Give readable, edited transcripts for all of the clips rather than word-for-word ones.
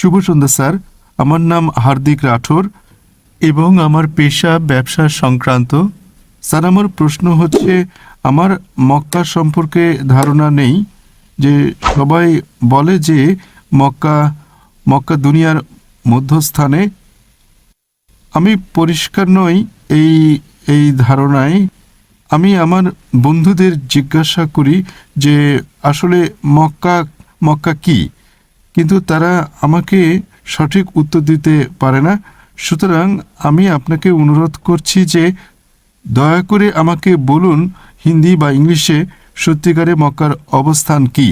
শুভ সন্ধ্যা sir. আমার নাম হার্দিক রাঠোর এবং আমার পেশা ব্যবসা সংক্রান্ত। স্যার, আমার প্রশ্ন হচ্ছে, আমার মক্কা সম্পর্কে ধারণা নেই। যে সবাই বলে যে মক্কা মক্কা দুনিয়ার মধ্যস্থানে। আমি পরিষ্কার নই এই এই ধারণায়। আমি আমার বন্ধুদের জিজ্ঞাসা করি যে আসলে মক্কা মক্কা কি, কিন্তু তারা আমাকে সঠিক উত্তর দিতে পারে না। সুতরাং আমি আপনাকে অনুরোধ করছি যে দয়া করে আমাকে বলুন হিন্দি বা ইংলিশে সত্যিকারে মক্কার অবস্থান কি।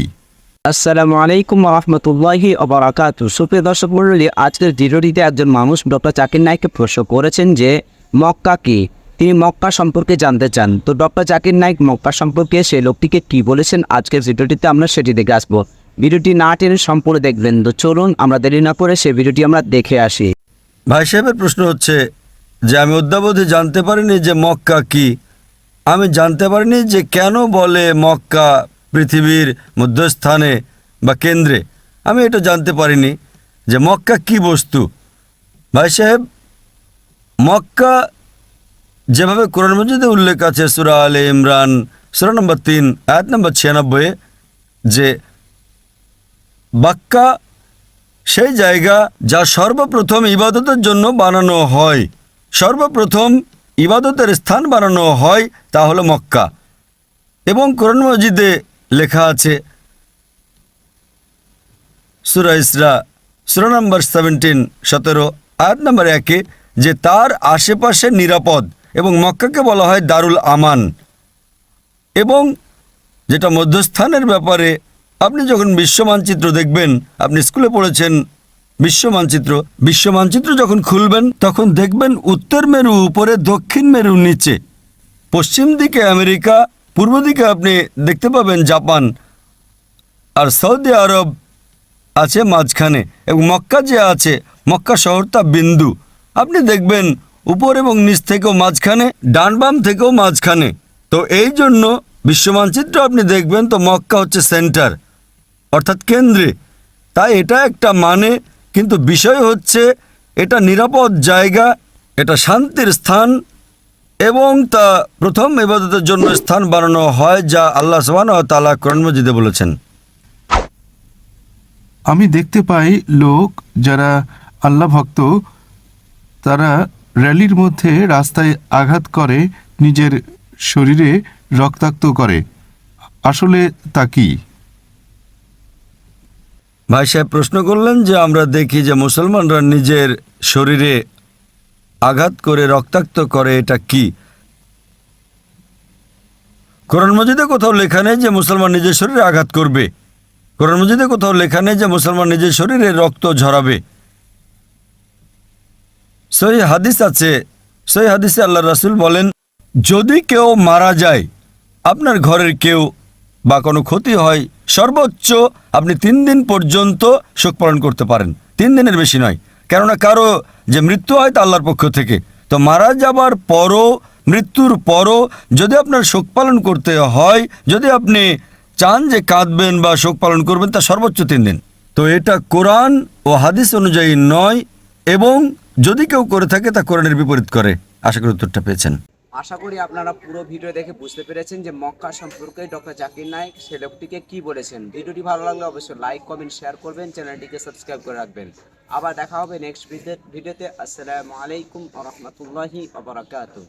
আসসালামু আলাইকুম রহমতুল্লাহি ওবারাকাতু। সুপ্রিয় দর্শক মণ্ডলী, আজকের ভিডিওটিতে একজন মানুষ ডক্টর জাকির নায়েককে প্রশ্ন করেছেন যে মক্কা কি, তিনি মক্কা সম্পর্কে জানতে চান। তো ডক্টর জাকির নায়েক মক্কা সম্পর্কে সেই লোকটিকে কি বলেছেন, আজকের ভিডিওটিতে আমরা সেটি দেখে আসবো। ভিডিওটি না টেনে সম্পূর্ণ দেখবেন। তো চলুন আমরা দেরি না করে সেই ভিডিওটি আমরা দেখে আসি। ভাই সাহেবের প্রশ্ন হচ্ছে যে আমি অদ্যাবধি জানতে পারিনি যে মক্কা কি। আমি জানতে পারিনি যে কেন বলে মক্কা পৃথিবীর মধ্যস্থানে বা কেন্দ্রে। আমি এটা জানতে পারিনি যে মক্কা কি বস্তু। ভাই সাহেব, মক্কা যেভাবে কোরআন মজিদে উল্লেখ আছে সূরা আলে ইমরান সূরা নম্বর 3 আয়াত নম্বর 96 যে বাক্কা সেই জায়গা যা সর্বপ্রথম ইবাদতের জন্য বানানো হয়, সর্বপ্রথম ইবাদতের স্থান বানানো হয়, তা হলো মক্কা। এবং কোরআন মজিদে লেখা আছে সূরা ইসরা সূরা নম্বর 17 আয়াত নম্বর 1 যে তার আশেপাশে নিরাপদ, এবং মক্কাকে বলা হয় দারুল আমান। এবং যেটা মধ্যস্থানের ব্যাপারে, আপনি যখন বিশ্ব মানচিত্র দেখবেন, আপনি স্কুলে পড়েছেন বিশ্ব মানচিত্র যখন খুলবেন তখন দেখবেন উত্তর মেরু উপরে, দক্ষিণ মেরু নিচে, পশ্চিম দিকে আমেরিকা, পূর্ব দিকে আপনি দেখতে পাবেন জাপান, আর সৌদি আরব আছে মাঝখানে, এবং মক্কা যে আছে, মক্কা শহরটা বিন্দু। আপনি দেখবেন উপর এবং নিচ থেকেও মাঝখানে, ডান বাম থেকেও মাঝখানে। তো এই জন্য বিশ্ব মানচিত্র আপনি দেখবেন তো মক্কা হচ্ছে সেন্টার, অর্থাৎ কেন্দ্রে। তাই এটা একটা মানে, কিন্তু বিষয় হচ্ছে এটা নিরাপদ জায়গা, এটা শান্তির স্থান, এবং তা প্রথম ইবাদতের জন্য স্থান বানানো হয়, যা আল্লাহ সুবহানাহু ওয়া তাআলা কোরআন মাজিদে বলেছেন। আমি দেখতে পাই লোক যারা আল্লাহ ভক্ত, তারা র্যালির মধ্যে রাস্তায় আঘাত করে, নিজের শরীরে রক্তাক্ত করে। আসলে তা কি? ভাই সাহেব প্রশ্ন করলেন যে আমরা দেখি যে মুসলমানরা নিজের শরীরে আঘাত করে রক্তাক্ত করে, এটা কি? কোরআন মাজিদে কোথাও লেখা নেই যে মুসলমান নিজের শরীরে আঘাত করবে। কোরআন মাজিদে কোথাও লেখা নেই যে মুসলমান নিজের শরীরে রক্ত ঝরাবে। সহিহ হাদিস আছে, সহিহ হাদিসে আল্লাহ রাসূল বলেন, যদি কেউ মারা যায়, আপনার ঘরের কেউ, বা কোনো ক্ষতি হয়, সর্বোচ্চ আপনি 3 দিন পর্যন্ত শোক পালন করতে পারেন। 3 দিনের বেশি নয়, কেননা কারো যে মৃত্যু হয় তা আল্লাহর পক্ষ থেকে। তো মারা যাবার পরও, মৃত্যুর পরও যদি আপনার শোক পালন করতে হয়, যদি আপনি চান যে কাঁদবেন বা শোক পালন করবেন, তা সর্বোচ্চ 3 দিন। তো এটা কোরআন ও হাদিস অনুযায়ী নয়, এবং যদি কেউ করে থাকে তা কোরআনের বিপরীত করে। আশা করি উত্তরটা পেয়েছেন। আশা করি আপনারা পুরো ভিডিও দেখে বুঝতে পেরেছেন যে মক্কা সম্পর্কে ডক্টর জাকির নায়েক সে লোকটিকে কি বলেছেন। ভিডিওটি ভালো লাগলে অবশ্যই লাইক কমেন্ট শেয়ার করবেন, চ্যানেলটিকে সাবস্ক্রাইব করে রাখবেন। আবার দেখা হবে নেক্সট ভিডিওতে। আসসালামু আলাইকুম ওয়া রাহমাতুল্লাহি ওয়া বারাকাতুহু।